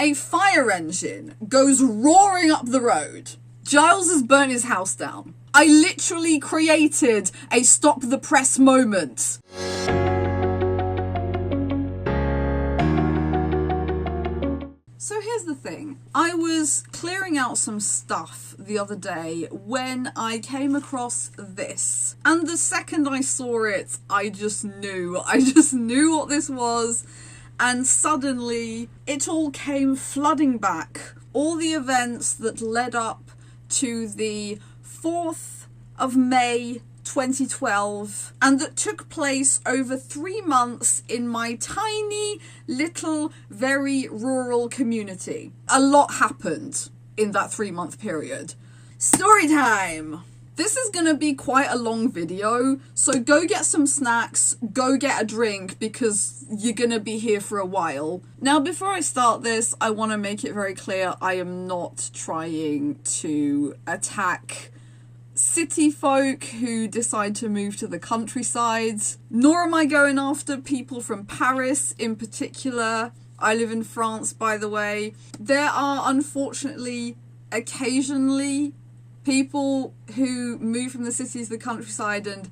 a fire engine goes roaring up the road. Giles has burnt his house down. I literally created a stop the press moment. So here's the thing. I was clearing out some stuff the other day when I came across this. And the second I saw it, I just knew what this was. And suddenly it all came flooding back. All the events that led up to the 4th of May 2012 and that took place over 3 months in my tiny little very rural community. A lot happened in that 3-month period. Story time! This is gonna be quite a long video, so go get some snacks, go get a drink, because you're gonna be here for a while. Now, before I start this, I want to make it very clear I am not trying to attack city folk who decide to move to the countryside, nor am I going after people from Paris in particular. I live in France, by the way. There are unfortunately occasionally people who move from the city to the countryside and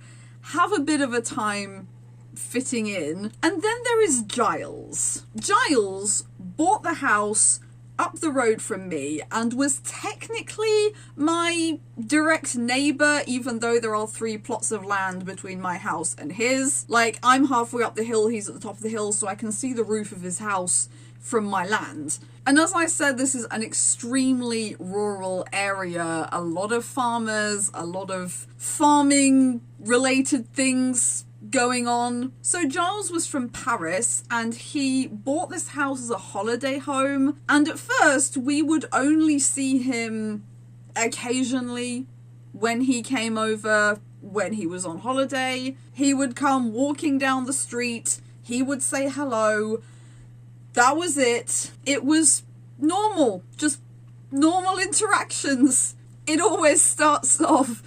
have a bit of a time fitting in. And then there is Giles. Giles bought the house up the road from me and was technically my direct neighbour, even though there are 3 plots of land between my house and his. Like, I'm halfway up the hill, he's at the top of the hill, so I can see the roof of his house from my land. And as I said, this is an extremely rural area. A lot of farmers, a lot of farming related things going on. So Giles was from Paris and he bought this house as a holiday home, and at first we would only see him occasionally when he came over when he was on holiday. He would come walking down the street, he would say hello. That was it. It was normal, just normal interactions. It always starts off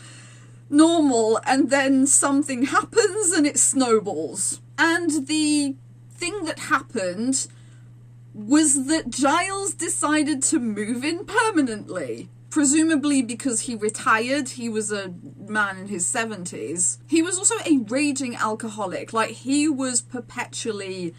normal and then something happens and it snowballs. And the thing that happened was that Giles decided to move in permanently. Presumably because he retired. He was a man in his 70s. He was also a raging alcoholic. Like, he was perpetually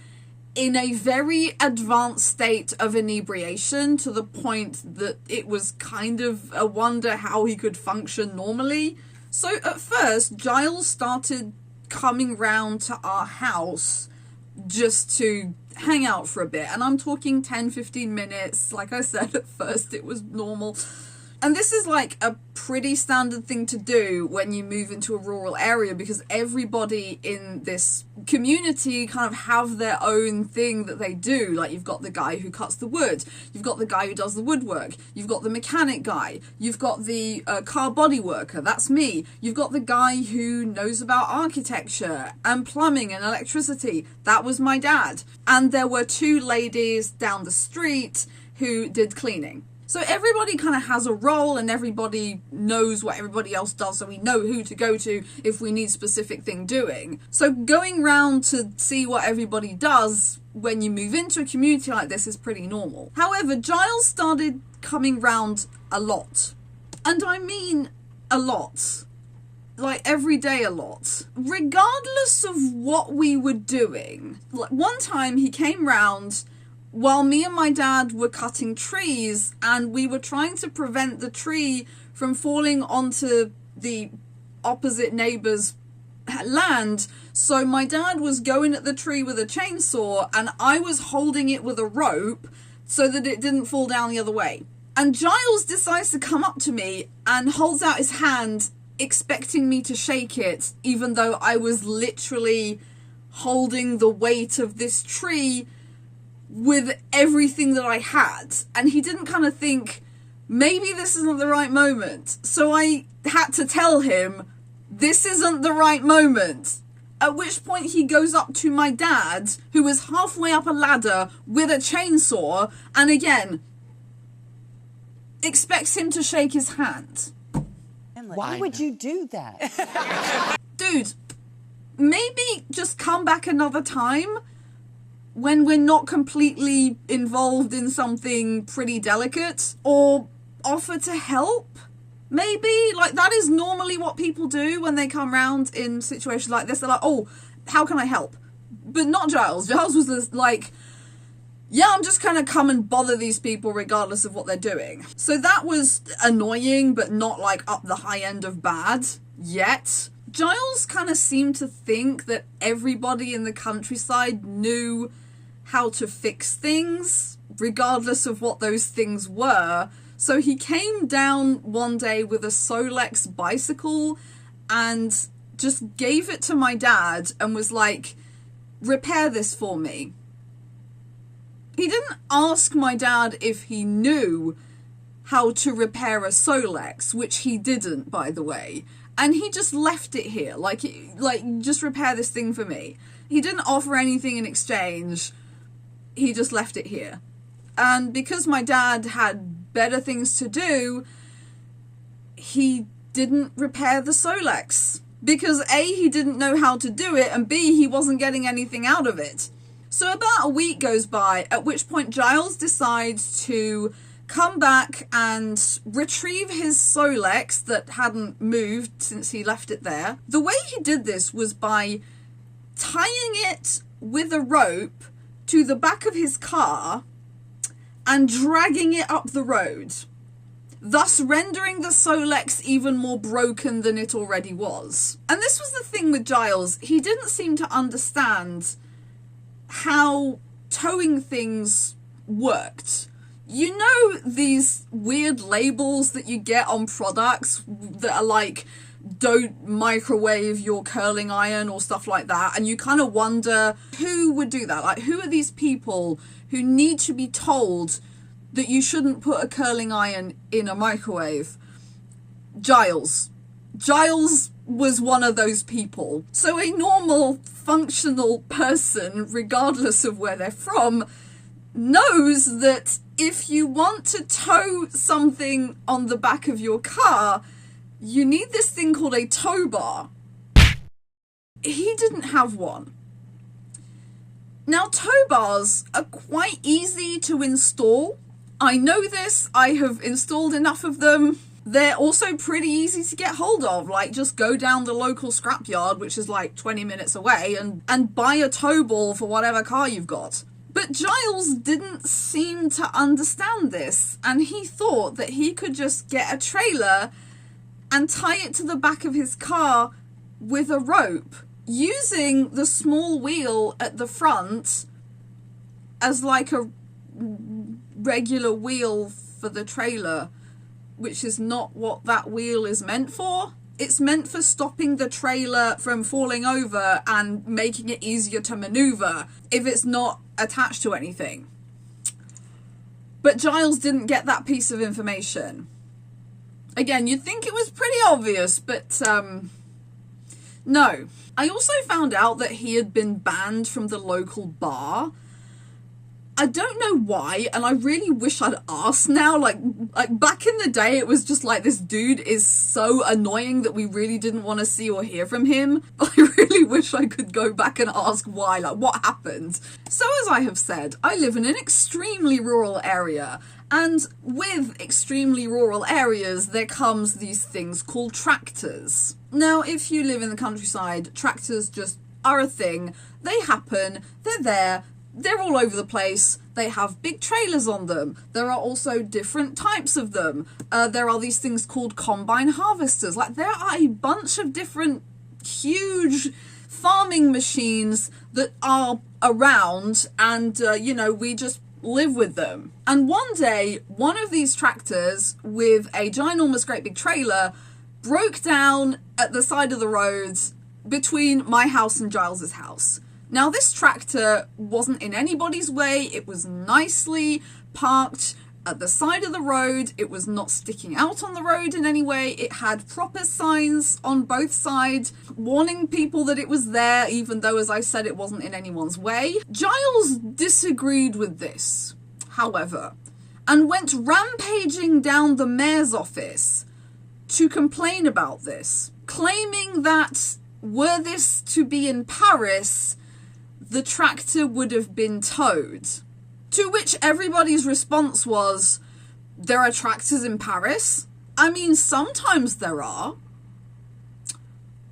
in a very advanced state of inebriation, to the point that it was kind of a wonder how he could function normally. So at first, Giles started coming round to our house just to hang out for a bit. And I'm talking 10-15 minutes. Like I said, at first it was normal. And this is like a pretty standard thing to do when you move into a rural area, because everybody in this community kind of have their own thing that they do. Like, you've got the guy who cuts the wood, you've got the guy who does the woodwork, you've got the mechanic guy, you've got the car body worker, that's me, you've got the guy who knows about architecture and plumbing and electricity, that was my dad. And there were 2 ladies down the street who did cleaning. So everybody kind of has a role and everybody knows what everybody else does, so we know who to go to if we need specific thing doing. So going round to see what everybody does when you move into a community like this is pretty normal. However, Giles started coming round a lot. And I mean a lot. Like, every day a lot. Regardless of what we were doing. Like, one time he came round while me and my dad were cutting trees, and we were trying to prevent the tree from falling onto the opposite neighbour's land. So my dad was going at the tree with a chainsaw and I was holding it with a rope so that it didn't fall down the other way. And Giles decides to come up to me and holds out his hand expecting me to shake it, even though I was literally holding the weight of this tree with everything that I had. And he didn't kind of think, maybe this isn't the right moment. So I had to tell him, this isn't the right moment. At which point he goes up to my dad, who is halfway up a ladder with a chainsaw, and again, expects him to shake his hand. Why would you do that? Dude, maybe just come back another time. when we're not completely involved in something pretty delicate, or offer to help. Maybe, like, that is normally what people do when they come around in situations like this. They're like, oh, how can I help? But not Giles. Giles was just like, yeah, I'm just gonna come and bother these people regardless of what they're doing. So that was annoying, but not like up the high end of bad yet. Giles kind of seemed to think that everybody in the countryside knew how to fix things, regardless of what those things were. So he came down one day with a Solex bicycle and just gave it to my dad and was like, repair this for me. He didn't ask my dad if he knew how to repair a Solex, which he didn't, by the way. And he just left it here, like just repair this thing for me. He didn't offer anything in exchange. He just left it here. And because my dad had better things to do, he didn't repair the Solex. Because A, he didn't know how to do it, and B, he wasn't getting anything out of it. So about a week goes by, at which point Giles decides to come back and retrieve his Solex that hadn't moved since he left it there. The way he did this was by tying it with a rope to the back of his car and dragging it up the road, thus rendering the Solex even more broken than it already was. And this was the thing with Giles. He didn't seem to understand how towing things worked. You know these weird labels that you get on products that are like, don't microwave your curling iron or stuff like that, and you kind of wonder who would do that. Like, who are these people who need to be told that you shouldn't put a curling iron in a microwave? Giles was one of those people. So a normal, functional person, regardless of where they're from, knows that if you want to tow something on the back of your car, you need this thing called a tow bar. He didn't have one. Now, tow bars are quite easy to install. I know this. I have installed enough of them. They're also pretty easy to get hold of. Like, just go down the local scrapyard, which is like 20 minutes away, and buy a tow ball for whatever car you've got. But Giles didn't seem to understand this, and he thought that he could just get a trailer and tie it to the back of his car with a rope, using the small wheel at the front as like a regular wheel for the trailer, which is not what that wheel is meant for. It's meant for stopping the trailer from falling over and making it easier to maneuver if it's not attached to anything. But Giles didn't get that piece of information. Again, you'd think it was pretty obvious, but no. I also found out that he had been banned from the local bar. I don't know why, and I really wish I'd asked now. Like back in the day, it was just like, this dude is so annoying that we really didn't want to see or hear from him. I really wish I could go back and ask why, like what happened. So as I have said, I live in an extremely rural area, and with extremely rural areas, there comes these things called tractors. Now, if you live in the countryside, tractors just are a thing. They happen, they're there, they're all over the place. They have big trailers on them. There are also different types of them. There are these things called combine harvesters. Like, there are a bunch of different huge farming machines that are around, and, you know, we just live with them. And one day, one of these tractors with a ginormous great big trailer broke down at the side of the road between my house and Giles's house. Now, this tractor wasn't in anybody's way. It was nicely parked at the side of the road. It was not sticking out on the road in any way. It had proper signs on both sides warning people that it was there, even though, as I said, it wasn't in anyone's way. Giles disagreed with this, however, and went rampaging down the mayor's office to complain about this, claiming that were this to be in Paris, the tractor would have been towed. To which everybody's response was, there are tractors in Paris? I mean, sometimes there are.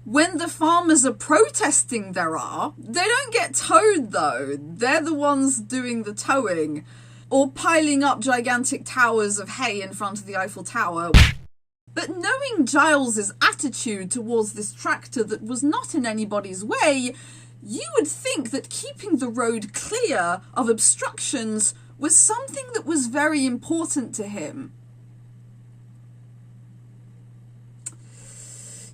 When the farmers are protesting, there are. They don't get towed, though. They're the ones doing the towing. Or piling up gigantic towers of hay in front of the Eiffel Tower. But knowing Giles's attitude towards this tractor that was not in anybody's way, you would think that keeping the road clear of obstructions was something that was very important to him.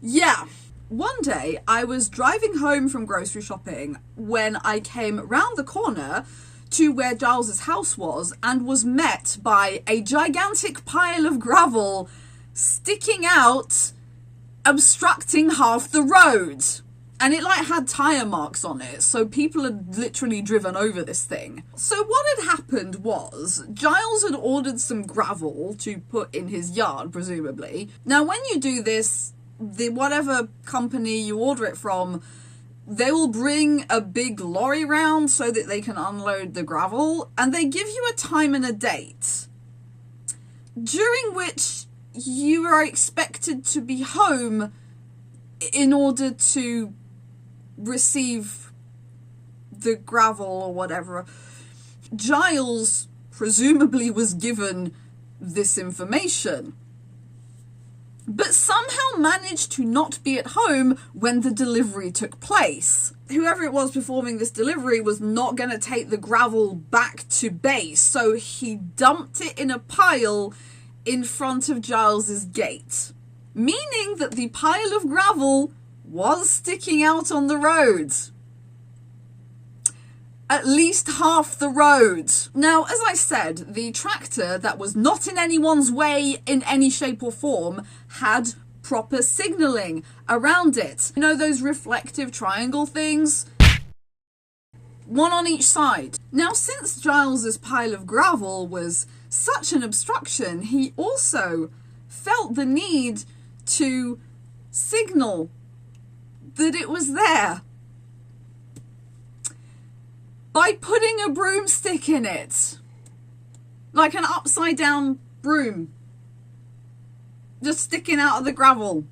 Yeah. One day, I was driving home from grocery shopping when I came round the corner to where Giles's house was and was met by a gigantic pile of gravel sticking out, obstructing half the road. And it like had tyre marks on it, so people had literally driven over this thing. So what had happened was, Giles had ordered some gravel to put in his yard, presumably. Now when you do this, the whatever company you order it from, they will bring a big lorry round so that they can unload the gravel, and they give you a time and a date, during which you are expected to be home in order to receive the gravel or whatever. Giles presumably was given this information, but somehow managed to not be at home when the delivery took place. Whoever it was performing this delivery was not going to take the gravel back to base, so he dumped it in a pile in front of Giles's gate, meaning that the pile of gravel was sticking out on the road. At least half the road. Now, as I said, the tractor that was not in anyone's way in any shape or form had proper signalling around it. You know those reflective triangle things? One on each side. Now, since Giles's pile of gravel was such an obstruction, he also felt the need to signal that it was there by putting a broomstick in it, like an upside down broom, just sticking out of the gravel.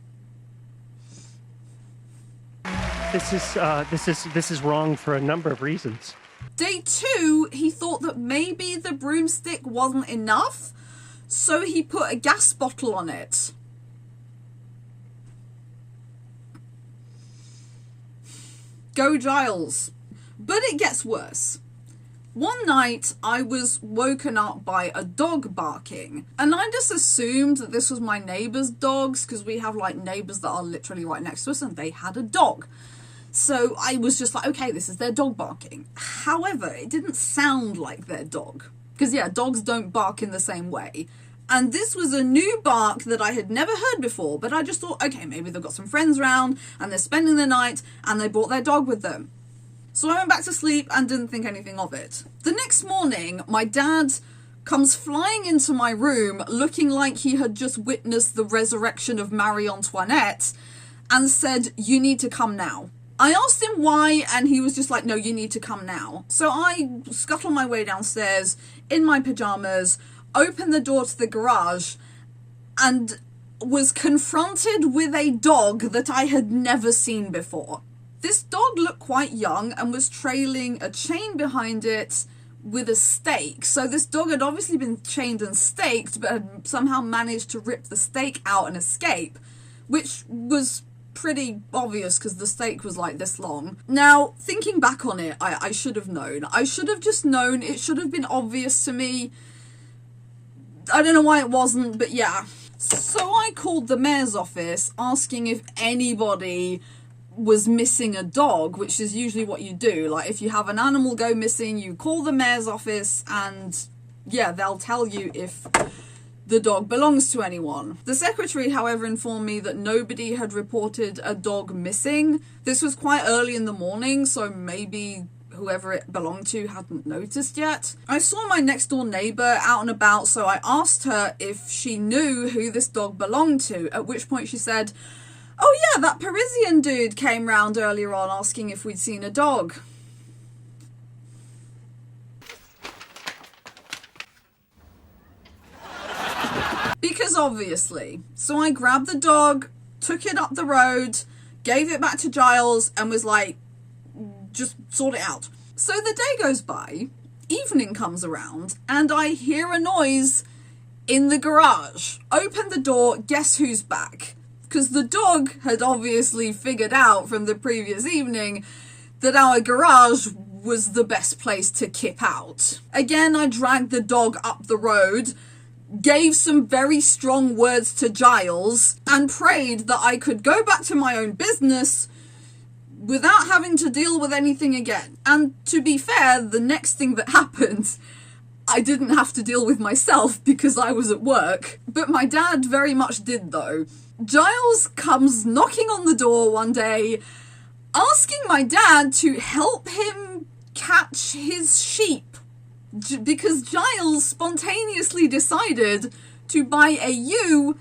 This is wrong for a number of reasons. Day 2, he thought that maybe the broomstick wasn't enough, so he put a gas bottle on it. Go Giles. But it gets worse. One night, I was woken up by a dog barking, and I just assumed that this was my neighbour's dogs, because we have like neighbours that are literally right next to us, and they had a dog. So I was just like, okay, this is their dog barking. However, it didn't sound like their dog, because yeah, dogs don't bark in the same way. And this was a new bark that I had never heard before, but I just thought, okay, maybe they've got some friends around, and they're spending the night, and they brought their dog with them. So I went back to sleep and didn't think anything of it. The next morning, my dad comes flying into my room looking like he had just witnessed the resurrection of Marie Antoinette and said, "You need to come now." I asked him why, and he was just like, "No, you need to come now." So I scuttled my way downstairs in my pajamas, opened the door to the garage, and was confronted with a dog that I had never seen before. This dog looked quite young and was trailing a chain behind it with a stake. So this dog had obviously been chained and staked, but had somehow managed to rip the stake out and escape, which was pretty obvious because the stake was like this long. Now, thinking back on it, I should have known. I should have just known. It should have been obvious to me. I don't know why it wasn't, but yeah. So I called the mayor's office asking if anybody was missing a dog, which is usually what you do. Like, if you have an animal go missing, you call the mayor's office and yeah, they'll tell you if the dog belongs to anyone. The secretary, however, informed me that nobody had reported a dog missing. This was quite early in the morning, so maybe whoever it belonged to hadn't noticed yet. I saw my next door neighbour out and about, so I asked her if she knew who this dog belonged to, at which point she said, "Oh yeah, that Parisian dude came round earlier on asking if we'd seen a dog." Because obviously. So I grabbed the dog, took it up the road, gave it back to Giles, and was like, just sort it out. So the day goes by, evening comes around, and I hear a noise in the garage. Open the door, guess who's back? Because the dog had obviously figured out from the previous evening that our garage was the best place to kip out. Again, I dragged the dog up the road, gave some very strong words to Giles, and prayed that I could go back to my own business without having to deal with anything again. And to be fair, the next thing that happened, I didn't have to deal with myself because I was at work. But my dad very much did though. Giles comes knocking on the door one day, asking my dad to help him catch his sheep. Because Giles spontaneously decided to buy a ewe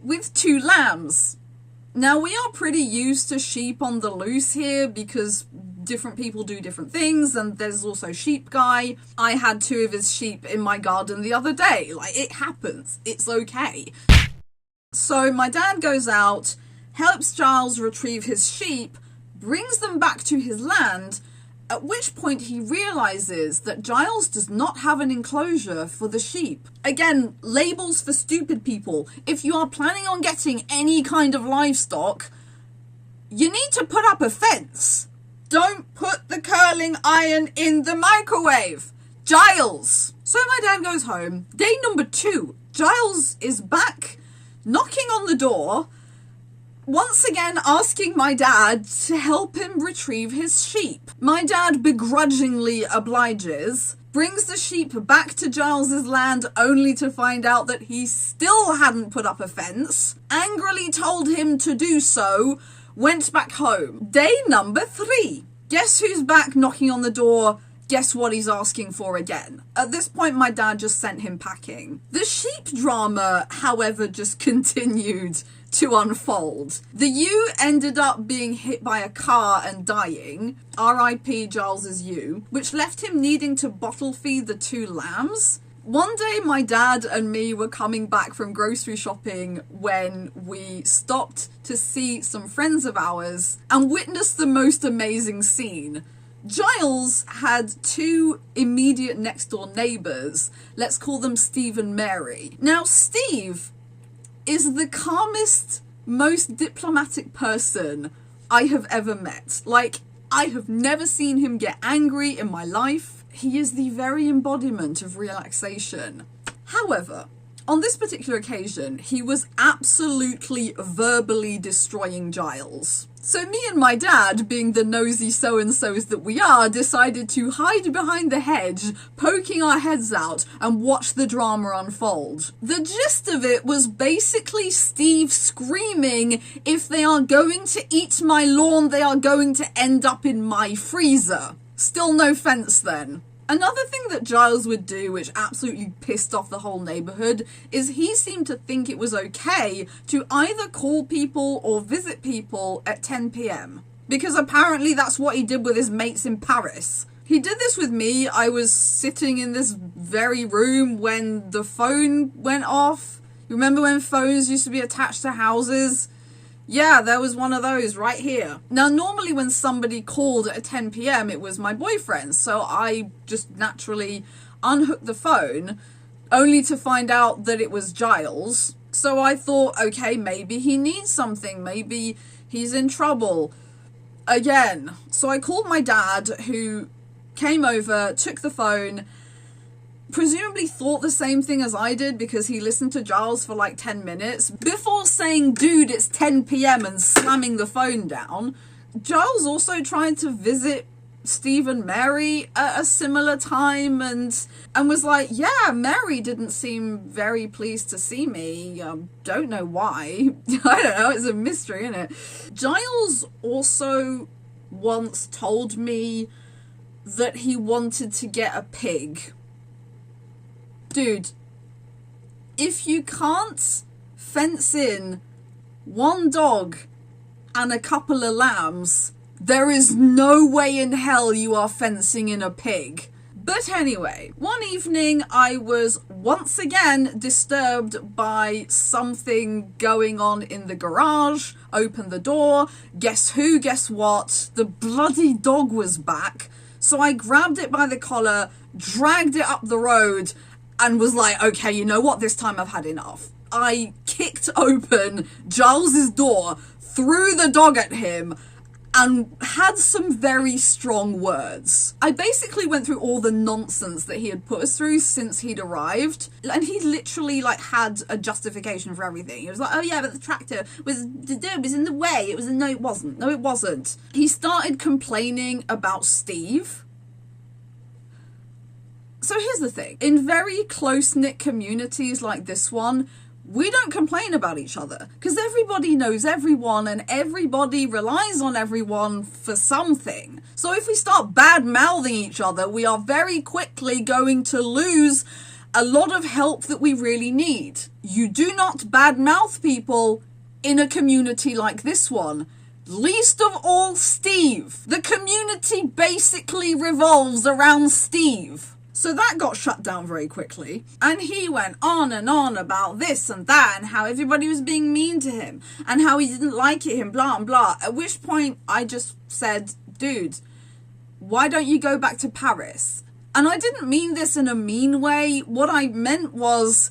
with 2 lambs. Now, we are pretty used to sheep on the loose here because different people do different things, and there's also Sheep Guy. I had 2 of his sheep in my garden the other day. Like, it happens. It's okay. So my dad goes out, helps Giles retrieve his sheep, brings them back to his land, at which point he realises that Giles does not have an enclosure for the sheep. Again, labels for stupid people. If you are planning on getting any kind of livestock, you need to put up a fence. Don't put the curling iron in the microwave. Giles! So my dad goes home. Day number 2. Giles is back, knocking on the door, once again asking my dad to help him retrieve his sheep. My dad begrudgingly obliges, brings the sheep back to Giles's land only to find out that he still hadn't put up a fence, angrily told him to do so, went back home. Day number 3. Guess who's back knocking on the door? Guess what he's asking for again? At this point, my dad just sent him packing. The sheep drama, however, just continued to unfold. The ewe ended up being hit by a car and dying, R.I.P. Giles's ewe, which left him needing to bottle feed the 2 lambs. One day my dad and me were coming back from grocery shopping when we stopped to see some friends of ours and witnessed the most amazing scene. Giles had 2 immediate next door neighbours. Let's call them Steve and Mary. Now, Steve is the calmest, most diplomatic person I have ever met. Like, I have never seen him get angry in my life. He is the very embodiment of relaxation. However, on this particular occasion, he was absolutely verbally destroying Giles. So me and my dad, being the nosy so-and-sos that we are, decided to hide behind the hedge, poking our heads out, and watch the drama unfold. The gist of it was basically Steve screaming, "If they are going to eat my lawn, they are going to end up in my freezer." Still no fence then. Another thing that Giles would do, which absolutely pissed off the whole neighbourhood, is he seemed to think it was okay to either call people or visit people at 10 p.m. Because apparently that's what he did with his mates in Paris. He did this with me. I was sitting in this very room when the phone went off. You remember when phones used to be attached to houses? Yeah, there was one of those right here. Now, normally when somebody called at 10 p.m, it was my boyfriend, so I just naturally unhooked the phone, only to find out that it was Giles. So I thought, okay, maybe he needs something, maybe he's in trouble. Again, so I called my dad, who came over, took the phone, presumably thought the same thing as I did because he listened to Giles for like 10 minutes before saying, "Dude, it's 10 p.m, and slamming the phone down. Giles also tried to visit Steve and Mary at a similar time and was like, "Yeah, Mary didn't seem very pleased to see me. Don't know why." I don't know, it's a mystery, isn't it? Giles also once told me that he wanted to get a pig. Dude, if you can't fence in 1 dog and a couple of lambs, there is no way in hell you are fencing in a pig. But anyway, one evening I was once again disturbed by something going on in the garage. Opened the door. Guess who? Guess what? The bloody dog was back. So I grabbed it by the collar, dragged it up the road, and was like, okay, you know what? This time I've had enough. I kicked open Giles's door, threw the dog at him, and had some very strong words. I basically went through all the nonsense that he had put us through since he'd arrived, and he literally like had a justification for everything. He was like, oh yeah, but the tractor was in the way. No, it wasn't. No, it wasn't. He started complaining about Steve. So here's the thing. In very close-knit communities like this one, we don't complain about each other because everybody knows everyone and everybody relies on everyone for something. So if we start bad-mouthing each other, we are very quickly going to lose a lot of help that we really need. You do not bad-mouth people in a community like this one. Least of all Steve. The community basically revolves around Steve. So that got shut down very quickly, and he went on and on about this and that and how everybody was being mean to him and how he didn't like it and blah and blah, at which point I just said, dude, why don't you go back to Paris? And I didn't mean this in a mean way. What I meant was,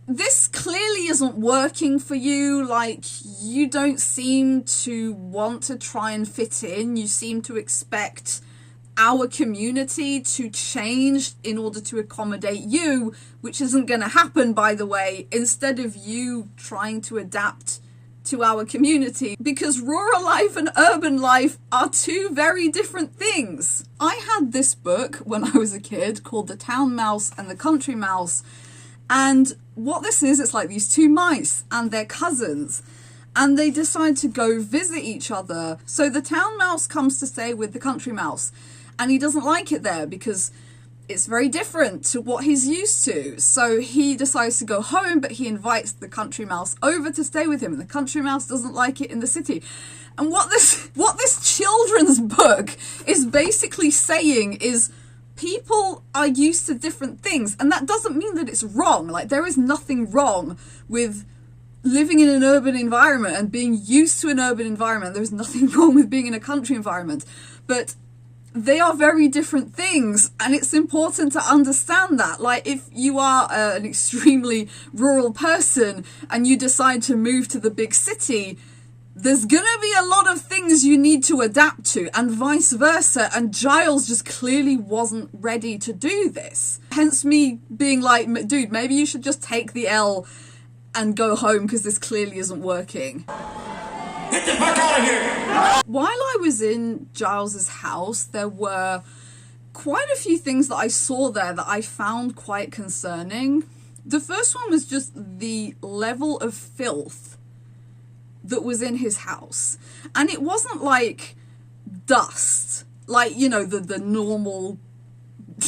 this clearly isn't working for you. Like, you don't seem to want to try and fit in. You seem to expect our community to change in order to accommodate you, which isn't going to happen, by the way, instead of you trying to adapt to our community, because rural life and urban life are two very different things. I had this book when I was a kid called The Town Mouse and the Country Mouse, and what this is, it's like these two mice and their cousins, and they decide to go visit each other. So the town mouse comes to stay with the country mouse, and he doesn't like it there because it's very different to what he's used to. So he decides to go home, but he invites the country mouse over to stay with him, and the country mouse doesn't like it in the city. And what this children's book is basically saying is, people are used to different things, and that doesn't mean that it's wrong. Like, there is nothing wrong with living in an urban environment and being used to an urban environment. There's nothing wrong with being in a country environment, but they are very different things, and it's important to understand that. Like, if you are an extremely rural person and you decide to move to the big city, there's gonna be a lot of things you need to adapt to, and vice versa, and Giles just clearly wasn't ready to do this. Hence me being like, dude, maybe you should just take the L and go home because this clearly isn't working. Get the fuck out of here! While I was in Giles's house, there were quite a few things that I saw there that I found quite concerning. The first one was just the level of filth that was in his house. And it wasn't like dust, like, you know, the normal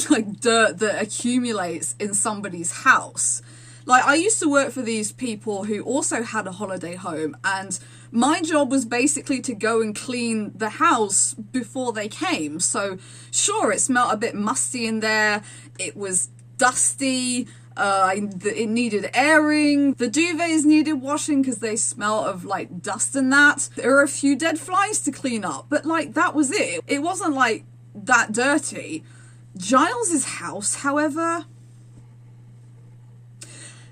like dirt that accumulates in somebody's house. Like, I used to work for these people who also had a holiday home, and my job was basically to go and clean the house before they came. So sure, it smelled a bit musty in there, it was dusty, it needed airing, the duvets needed washing because they smell of like dust and that. There were a few dead flies to clean up, but like, that was it. It wasn't like that dirty. Giles's house, however,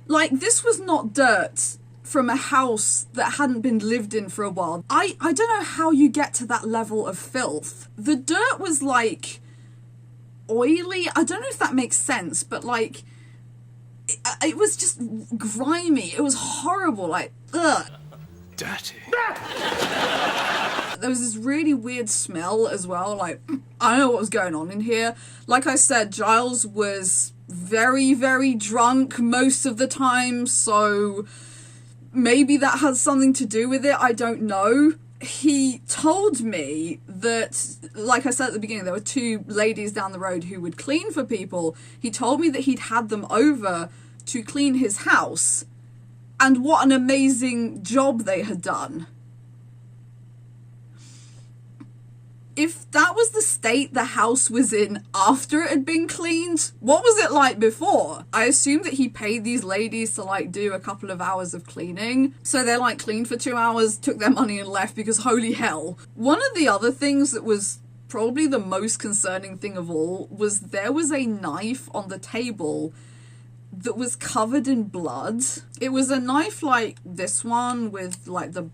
like, this was not dirt from a house that hadn't been lived in for a while. I don't know how you get to that level of filth. The dirt was like oily. I don't know if that makes sense, but like, it was just grimy. It was horrible. Like, ugh. Dirty. There was this really weird smell as well. Like, I don't know what was going on in here. Like I said, Giles was very, very drunk most of the time, so maybe that has something to do with it. I don't know. He told me that, like I said at the beginning, there were two ladies down the road who would clean for people. He told me that he'd had them over to clean his house, and what an amazing job they had done. If that was the state the house was in after it had been cleaned, what was it like before? I assume that he paid these ladies to like do a couple of hours of cleaning. So they're like cleaned for 2 hours, took their money and left because holy hell. One of the other things that was probably the most concerning thing of all was there was a knife on the table that was covered in blood. It was a knife like this one with like the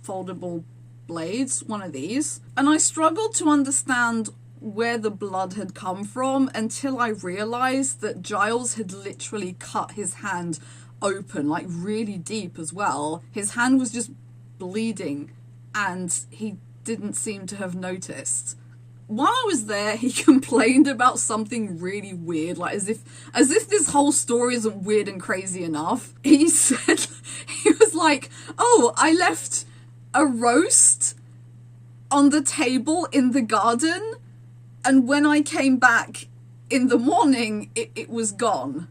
foldable blades, one of these. And I struggled to understand where the blood had come from until I realized that Giles had literally cut his hand open, like really deep as well. His hand was just bleeding and he didn't seem to have noticed. While I was there, he complained about something really weird, like as if this whole story isn't weird and crazy enough. He said, he was like, oh, I left a roast on the table in the garden, and when I came back in the morning, it was gone.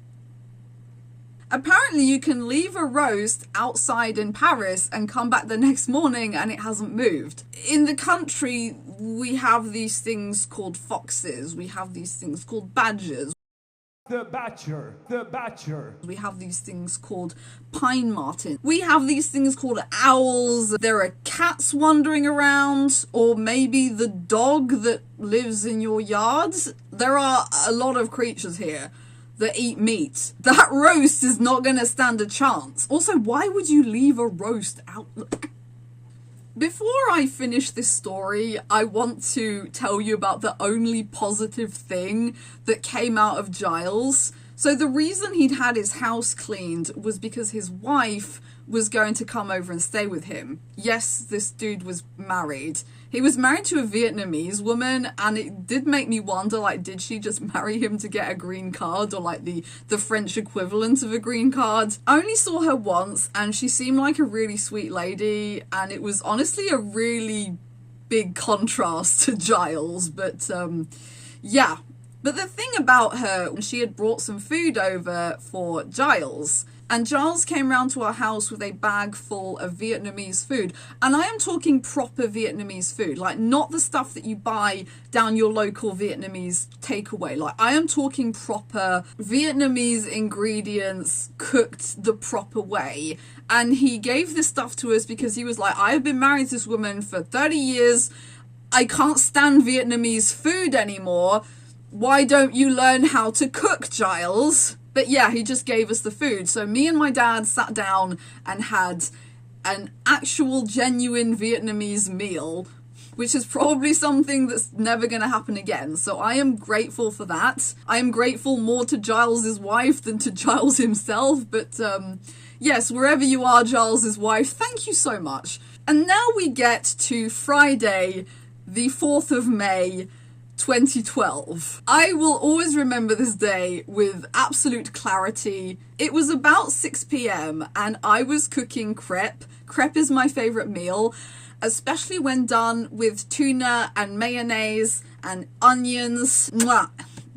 Apparently you can leave a roast outside in Paris and come back the next morning and it hasn't moved. In the country, we have these things called foxes, we have these things called badgers. The Batcher. We have these things called pine marten. We have these things called owls. There are cats wandering around, or maybe the dog that lives in your yard. There are a lot of creatures here that eat meat. That roast is not going to stand a chance. Also, why would you leave a roast out? Before I finish this story, I want to tell you about the only positive thing that came out of Giles. So the reason he'd had his house cleaned was because his wife was going to come over and stay with him. Yes, this dude was married. He was married to a Vietnamese woman, and it did make me wonder, like, did she just marry him to get a green card, or like the French equivalent of a green card? I only saw her once, and she seemed like a really sweet lady, and it was honestly a really big contrast to Giles, but yeah. But the thing about her, she had brought some food over for Giles, and Giles came round to our house with a bag full of Vietnamese food. And I am talking proper Vietnamese food, like not the stuff that you buy down your local Vietnamese takeaway. Like I am talking proper Vietnamese ingredients cooked the proper way. And he gave this stuff to us because he was like, I have been married to this woman for 30 years. I can't stand Vietnamese food anymore. Why don't you learn how to cook, Giles? But yeah, he just gave us the food. So me and my dad sat down and had an actual genuine Vietnamese meal, which is probably something that's never going to happen again. So I am grateful for that. I am grateful more to Giles's wife than to Giles himself. But yes, wherever you are, Giles's wife, thank you so much. And now we get to Friday, the 4th of May, 2012. I will always remember this day with absolute clarity. It was about 6 p.m. and I was cooking crepe. Crepe is my favourite meal, especially when done with tuna and mayonnaise and onions. Mwah!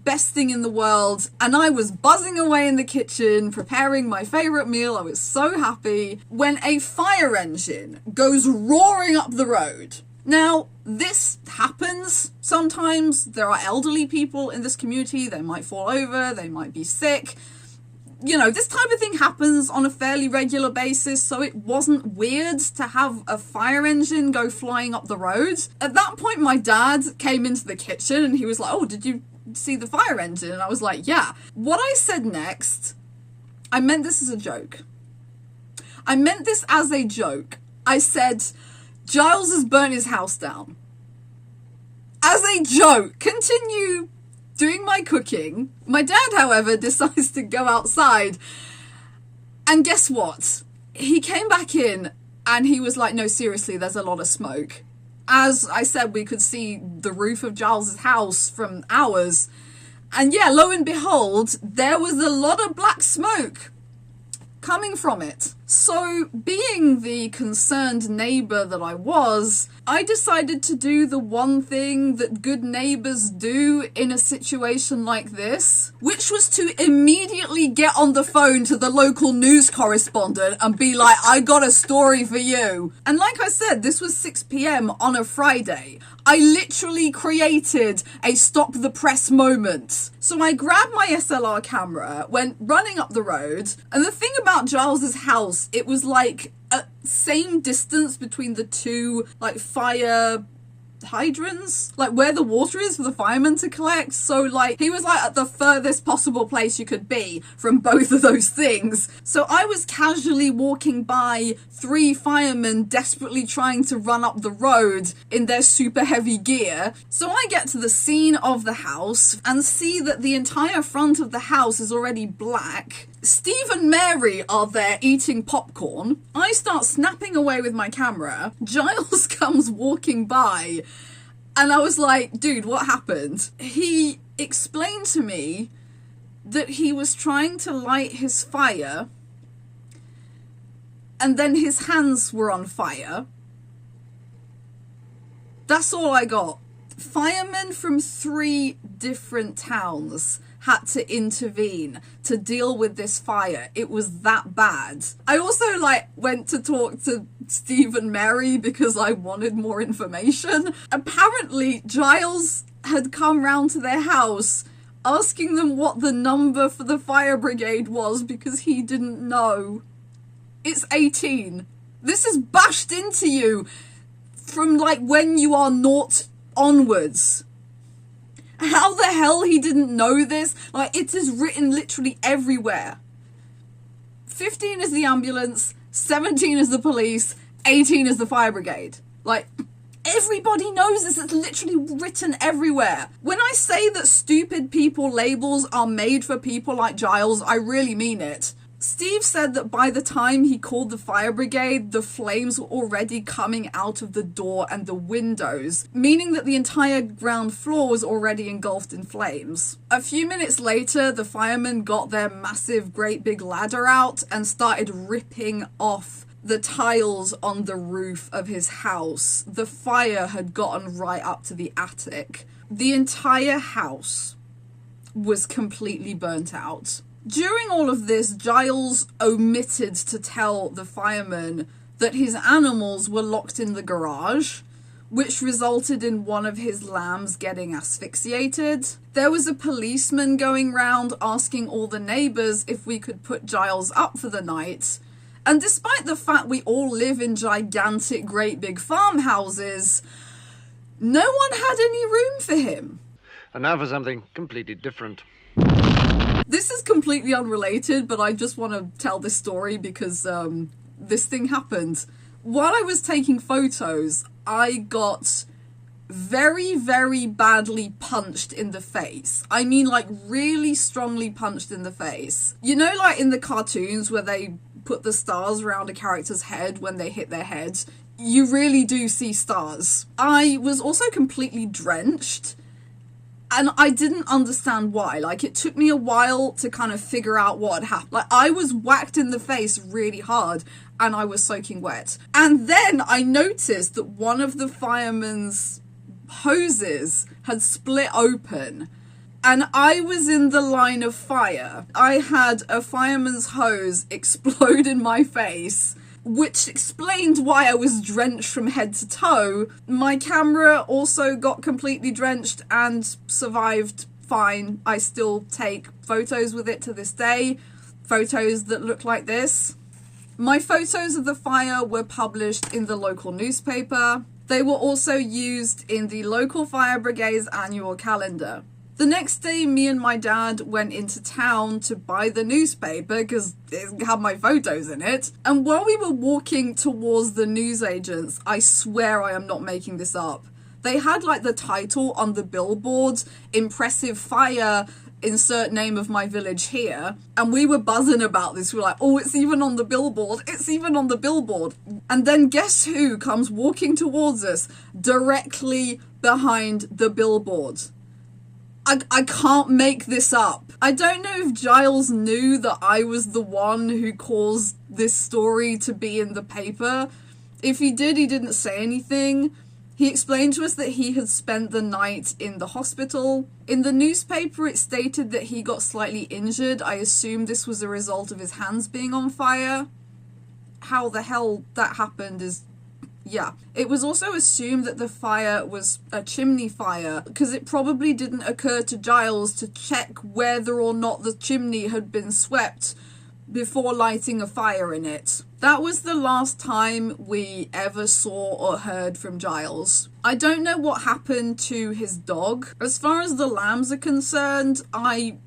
Best thing in the world. And I was buzzing away in the kitchen preparing my favourite meal. I was so happy when a fire engine goes roaring up the road. Now, this happens sometimes. There are elderly people in this community. They might fall over, they might be sick. You know, this type of thing happens on a fairly regular basis, so it wasn't weird to have a fire engine go flying up the road. At that point, my dad came into the kitchen and he was like, oh, did you see the fire engine? And I was like, yeah. What I said next, I meant this as a joke. I meant this as a joke. I said, Giles has burnt his house down. As a joke, continue doing my cooking. My dad, however, decides to go outside. And guess what? He came back in and he was like, no, seriously, there's a lot of smoke. As I said, we could see the roof of Giles's house from ours. And yeah, lo and behold, there was a lot of black smoke coming from it. So, being the concerned neighbour that I was, I decided to do the one thing that good neighbours do in a situation like this, which was to immediately get on the phone to the local news correspondent and be like, I got a story for you. And like I said, this was 6 p.m. on a Friday. I literally created a stop the press moment. So I grabbed my SLR camera, went running up the road, and the thing about Giles's house, it was like a same distance between the two like fire hydrants, like where the water is for the firemen to collect. So like he was like at the furthest possible place you could be from both of those things. So I was casually walking by 3 firemen desperately trying to run up the road in their super heavy gear. So I get to the scene of the house and see that the entire front of the house is already black. Steve and Mary are there eating popcorn. I start snapping away with my camera. Giles comes walking by and I was like, dude, what happened? He explained to me that he was trying to light his fire and then his hands were on fire. That's all I got. Firemen from 3 different towns had to intervene to deal with this fire. It was that bad. I also went to talk to Steve and Mary because I wanted more information. Apparently Giles had come round to their house asking them what the number for the fire brigade was because he didn't know. It's 18. This is bashed into you from when you are 0 onwards. How the hell he didn't know this? It is written literally everywhere. 15 is the ambulance, 17 is the police, 18 is the fire brigade. Everybody knows this. It's literally written everywhere. When I say that stupid people labels are made for people like Giles, I really mean it. Steve said that by the time he called the fire brigade, the flames were already coming out of the door and the windows, meaning that the entire ground floor was already engulfed in flames. A few minutes later, the firemen got their massive, great big ladder out and started ripping off the tiles on the roof of his house. The fire had gotten right up to the attic. The entire house was completely burnt out. During all of this, Giles omitted to tell the firemen that his animals were locked in the garage, which resulted in one of his lambs getting asphyxiated. There was a policeman going round asking all the neighbours if we could put Giles up for the night. And despite the fact we all live in gigantic, great big farmhouses, no one had any room for him. And now for something completely different. This is completely unrelated, but I just want to tell this story because this thing happened. While I was taking photos, I got very, very badly punched in the face. I mean, really strongly punched in the face. You know, in the cartoons where they put the stars around a character's head when they hit their head? You really do see stars. I was also completely drenched. And I didn't understand why. It took me a while to kind of figure out what had happened. I was whacked in the face really hard and I was soaking wet. And then I noticed that one of the firemen's hoses had split open and I was in the line of fire. I had a fireman's hose explode in my face, which explained why I was drenched from head to toe. My camera also got completely drenched and survived fine. I still take photos with it to this day, photos that look like this. My photos of the fire were published in the local newspaper. They were also used in the local fire brigade's annual calendar. The next day, me and my dad went into town to buy the newspaper because it had my photos in it. And while we were walking towards the newsagents, I swear I am not making this up, they had the title on the billboard, "Impressive Fire, insert name of my village here." And we were buzzing about this. We were like, oh, it's even on the billboard. It's even on the billboard. And then guess who comes walking towards us directly behind the billboard? I can't make this up. I don't know if Giles knew that I was the one who caused this story to be in the paper. If he did, he didn't say anything. He explained to us that he had spent the night in the hospital. In the newspaper, it stated that he got slightly injured. I assume this was a result of his hands being on fire. How the hell that happened is... yeah. It was also assumed that the fire was a chimney fire, because it probably didn't occur to Giles to check whether or not the chimney had been swept before lighting a fire in it. That was the last time we ever saw or heard from Giles. I don't know what happened to his dog. As far as the lambs are concerned, I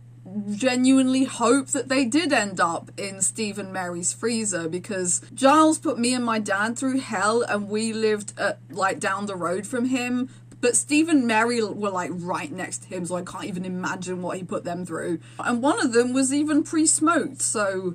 genuinely hope that they did end up in Steve and Mary's freezer, because Giles put me and my dad through hell, and we lived like down the road from him. But Steve and Mary were like right next to him, so I can't even imagine what he put them through. And one of them was even pre-smoked, so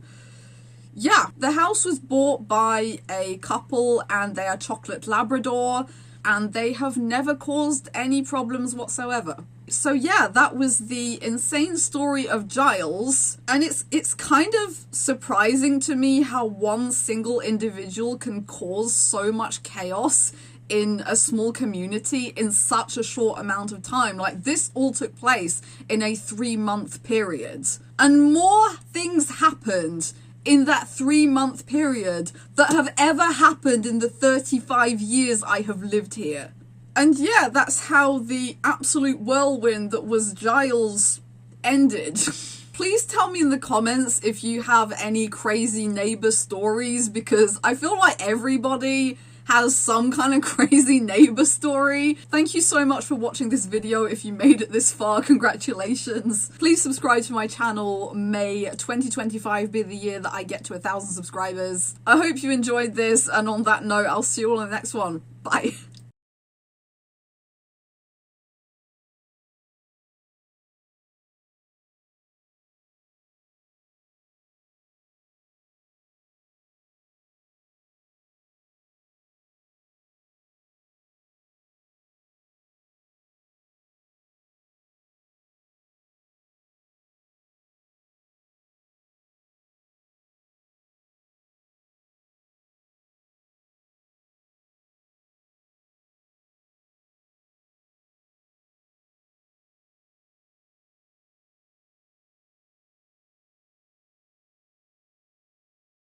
yeah. The house was bought by a couple and they are chocolate Labrador, and they have never caused any problems whatsoever. So yeah, that was the insane story of Giles, and it's kind of surprising to me how one single individual can cause so much chaos in a small community in such a short amount of time. Like, this all took place in a 3-month period, and more things happened in that 3-month period that have ever happened in the 35 years I have lived here. And yeah, that's how the absolute whirlwind that was Giles ended. Please tell me in the comments if you have any crazy neighbour stories, because I feel like everybody has some kind of crazy neighbour story. Thank you so much for watching this video. If you made it this far, congratulations. Please subscribe to my channel. May 2025 be the year that I get to 1,000 subscribers. I hope you enjoyed this, and on that note, I'll see you all in the next one. Bye.